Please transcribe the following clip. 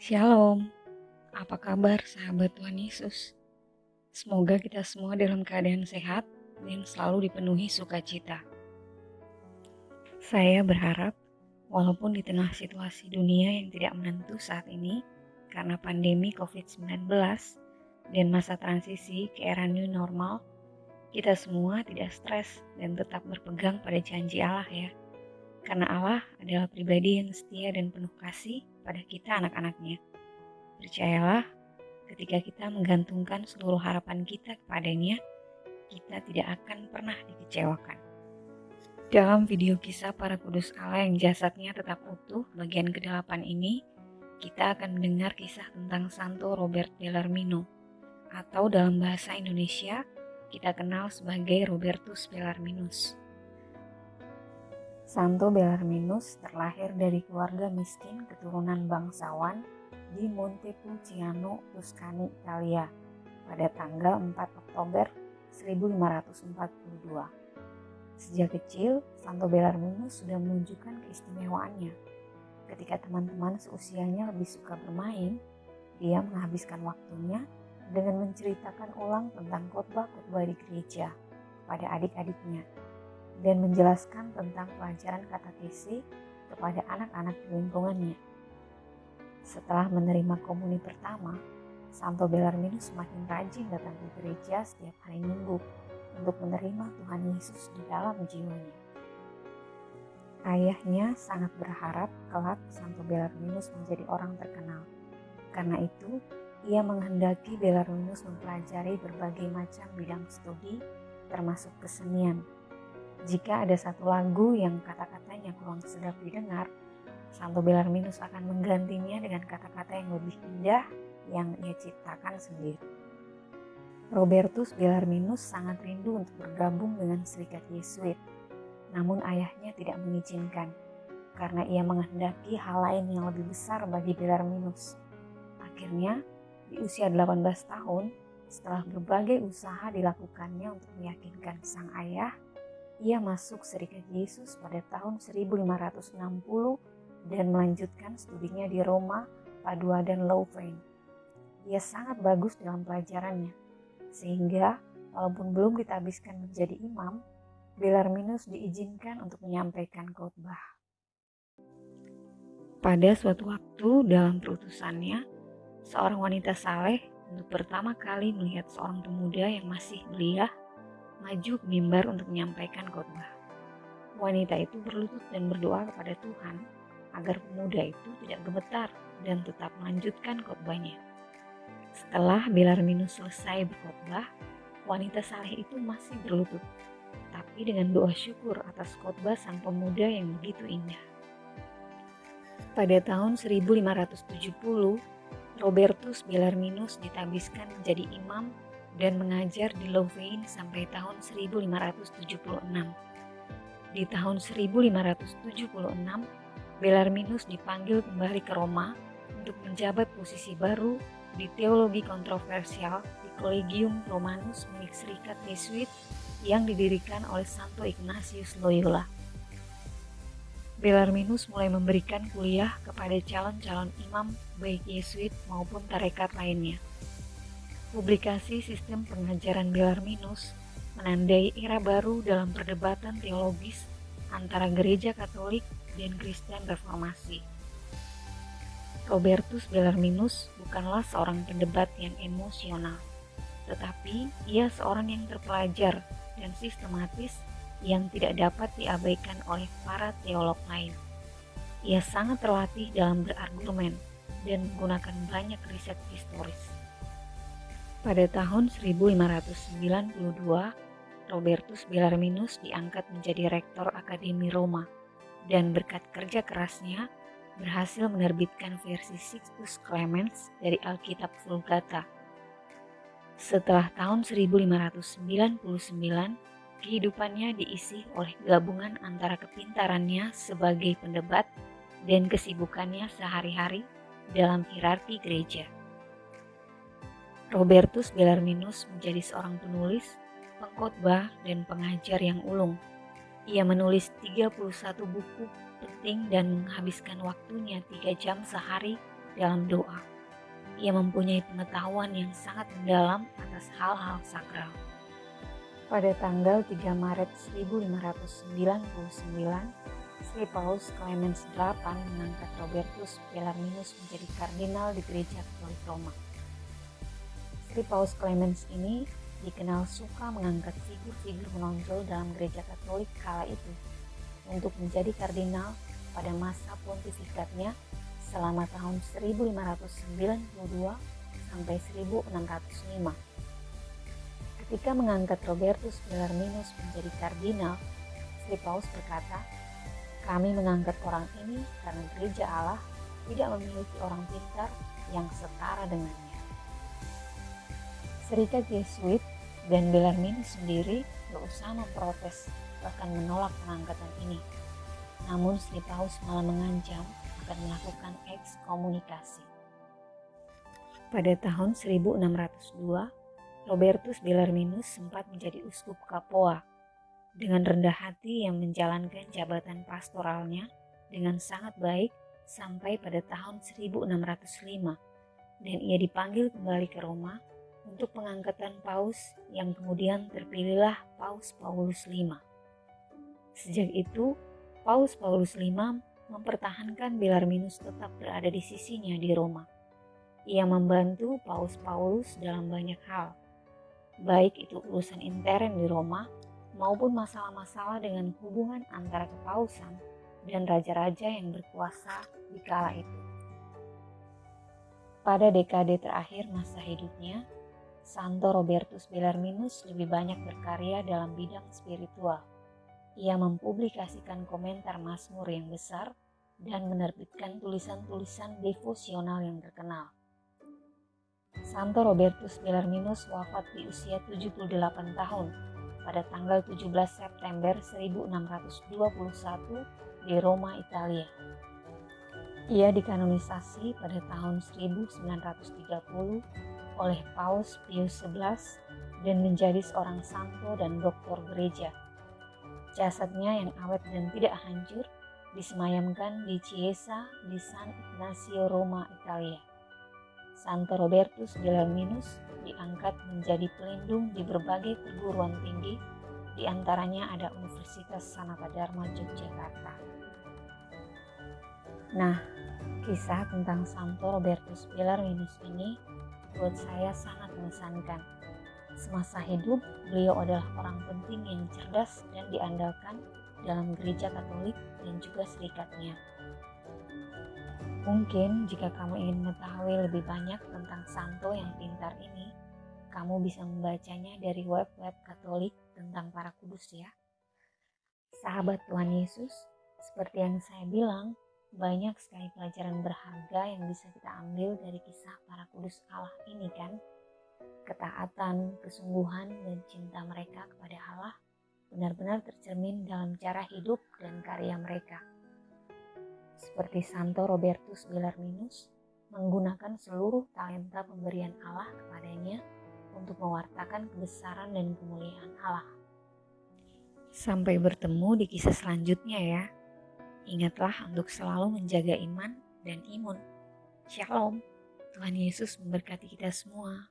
Shalom, apa kabar sahabat Tuhan Yesus? Semoga kita semua dalam keadaan sehat dan selalu dipenuhi sukacita. Saya berharap walaupun di tengah situasi dunia yang tidak menentu saat ini karena pandemi COVID-19 dan masa transisi ke era new normal, kita semua tidak stres dan tetap berpegang pada janji Allah ya. Karena Allah adalah pribadi yang setia dan penuh kasih pada kita anak-anaknya. Percayalah, ketika kita menggantungkan seluruh harapan kita kepadanya, kita tidak akan pernah dikecewakan. Dalam video kisah para kudus Allah yang jasadnya tetap utuh bagian ke-8 ini, kita akan mendengar kisah tentang Santo Robert Bellarmino, atau dalam bahasa Indonesia kita kenal sebagai Robertus Bellarminus. Santo Bellarminus terlahir dari keluarga miskin keturunan bangsawan di Montepulciano, Tuscany, Italia pada tanggal 4 Oktober 1542. Sejak kecil, Santo Bellarminus sudah menunjukkan keistimewaannya. Ketika teman-teman seusianya lebih suka bermain, dia menghabiskan waktunya dengan menceritakan ulang tentang khotbah-khotbah di gereja kepada adik-adiknya dan menjelaskan tentang pelajaran katekesi kepada anak-anak di lingkungannya. Setelah menerima komuni pertama, Santo Bellarminus semakin rajin datang ke gereja setiap hari Minggu untuk menerima Tuhan Yesus di dalam jiwanya. Ayahnya sangat berharap kelak Santo Bellarminus menjadi orang terkenal. Karena itu, ia menghendaki Bellarminus mempelajari berbagai macam bidang studi, termasuk kesenian. Jika ada satu lagu yang kata-katanya kurang sedap didengar, Santo Bellarminus akan menggantinya dengan kata-kata yang lebih indah yang ia ciptakan sendiri. Robertus Bellarminus sangat rindu untuk bergabung dengan serikat Yesuit, namun ayahnya tidak mengizinkan karena ia menghendaki hal lain yang lebih besar bagi Bellarminus. Akhirnya, di usia 18 tahun, setelah berbagai usaha dilakukannya untuk meyakinkan sang ayah, ia masuk serikat Yesus pada tahun 1560 dan melanjutkan studinya di Roma, Padua, dan Louvain. Ia sangat bagus dalam pelajarannya, sehingga walaupun belum ditabiskan menjadi imam, Bellarminus diizinkan untuk menyampaikan khotbah. Pada suatu waktu dalam perutusannya, seorang wanita saleh untuk pertama kali melihat seorang pemuda yang masih belia maju ke mimbar untuk menyampaikan khotbah. Wanita itu berlutut dan berdoa kepada Tuhan agar pemuda itu tidak gemetar dan tetap melanjutkan khotbahnya. Setelah Bellarminus selesai berkhotbah, wanita saleh itu masih berlutut, tapi dengan doa syukur atas khotbah sang pemuda yang begitu indah. Pada tahun 1570, Robertus Bellarminus ditabiskan menjadi imam dan mengajar di Louvain sampai tahun 1576. Di tahun 1576, Bellarminus dipanggil kembali ke Roma untuk menjabat posisi baru di teologi kontroversial di Collegium Romanus milik serikat Yesuit yang didirikan oleh Santo Ignatius Loyola. Bellarminus mulai memberikan kuliah kepada calon-calon imam baik Yesuit maupun tarekat lainnya. Publikasi sistem pengajaran Bellarminus menandai era baru dalam perdebatan teologis antara gereja Katolik dan Kristen Reformasi. Robertus Bellarminus bukanlah seorang pendebat yang emosional, tetapi ia seorang yang terpelajar dan sistematis yang tidak dapat diabaikan oleh para teolog lain. Ia sangat terlatih dalam berargumen dan menggunakan banyak riset historis. Pada tahun 1592, Robertus Bellarminus diangkat menjadi rektor Akademi Roma dan berkat kerja kerasnya berhasil menerbitkan versi Sixtus Clemens dari Alkitab Vulgata. Setelah tahun 1599, kehidupannya diisi oleh gabungan antara kepintarannya sebagai pendebat dan kesibukannya sehari-hari dalam hierarki gereja. Robertus Bellarminus menjadi seorang penulis, pengkhotbah, dan pengajar yang ulung. Ia menulis 31 buku penting dan menghabiskan waktunya 3 jam sehari dalam doa. Ia mempunyai pengetahuan yang sangat mendalam atas hal-hal sakral. Pada tanggal 3 Maret 1599, Sri Paus Clemens VIII mengangkat Robertus Bellarminus menjadi kardinal di Gereja Katolik Roma. Sri Paus Clemens ini dikenal suka mengangkat figur-figur menonjol dalam Gereja Katolik kala itu untuk menjadi kardinal pada masa pontifikatnya selama tahun 1592 sampai 1605. Ketika mengangkat Robertus Bellarminus menjadi kardinal, Sri Paus berkata, "Kami mengangkat orang ini karena Gereja Allah tidak memiliki orang pintar yang setara dengannya." Serikat Yesuit dan Bellarminus sendiri berusaha memprotes, bahkan menolak pengangkatan ini. Namun Sri Paus malah mengancam akan melakukan ekskomunikasi. Pada tahun 1602, Robertus Bellarminus sempat menjadi uskup Capua. Dengan rendah hati yang menjalankan jabatan pastoralnya dengan sangat baik sampai pada tahun 1605, dan ia dipanggil kembali ke Roma untuk pengangkatan Paus yang kemudian terpilihlah Paus Paulus V. Sejak itu, Paus Paulus V mempertahankan Bellarminus tetap berada di sisinya di Roma. Ia membantu Paus Paulus dalam banyak hal, baik itu urusan intern di Roma maupun masalah-masalah dengan hubungan antara kepausan dan raja-raja yang berkuasa di kala itu. Pada dekade terakhir masa hidupnya, Santo Robertus Bellarminus lebih banyak berkarya dalam bidang spiritual. Ia mempublikasikan komentar Mazmur yang besar dan menerbitkan tulisan-tulisan devosional yang terkenal. Santo Robertus Bellarminus wafat di usia 78 tahun pada tanggal 17 September 1621 di Roma, Italia. Ia dikanonisasi pada tahun 1930 oleh Paus Pius XI dan menjadi seorang santo dan doktor gereja. Jasadnya yang awet dan tidak hancur disemayamkan di Chiesa di San Ignazio, Roma, Italia. Santo Robertus Bellarminus diangkat menjadi pelindung di berbagai perguruan tinggi, di antaranya ada Universitas Sanata Dharma Yogyakarta. Nah, kisah tentang Santo Robertus Bellarminus ini buat saya sangat mengesankan. Semasa hidup, beliau adalah orang penting yang cerdas dan diandalkan dalam Gereja Katolik dan juga serikatnya. Mungkin jika kamu ingin mengetahui lebih banyak tentang santo yang pintar ini, kamu bisa membacanya dari web-web Katolik tentang para kudus ya. Sahabat Tuhan Yesus, seperti yang saya bilang, banyak sekali pelajaran berharga yang bisa kita ambil dari kisah para kudus Allah ini kan. Ketaatan, kesungguhan, dan cinta mereka kepada Allah benar-benar tercermin dalam cara hidup dan karya mereka. Seperti Santo Robertus Bellarminus, menggunakan seluruh talenta pemberian Allah kepadanya untuk mewartakan kebesaran dan kemuliaan Allah. Sampai bertemu di kisah selanjutnya ya. Ingatlah untuk selalu menjaga iman dan imun. Shalom. Tuhan Yesus memberkati kita semua.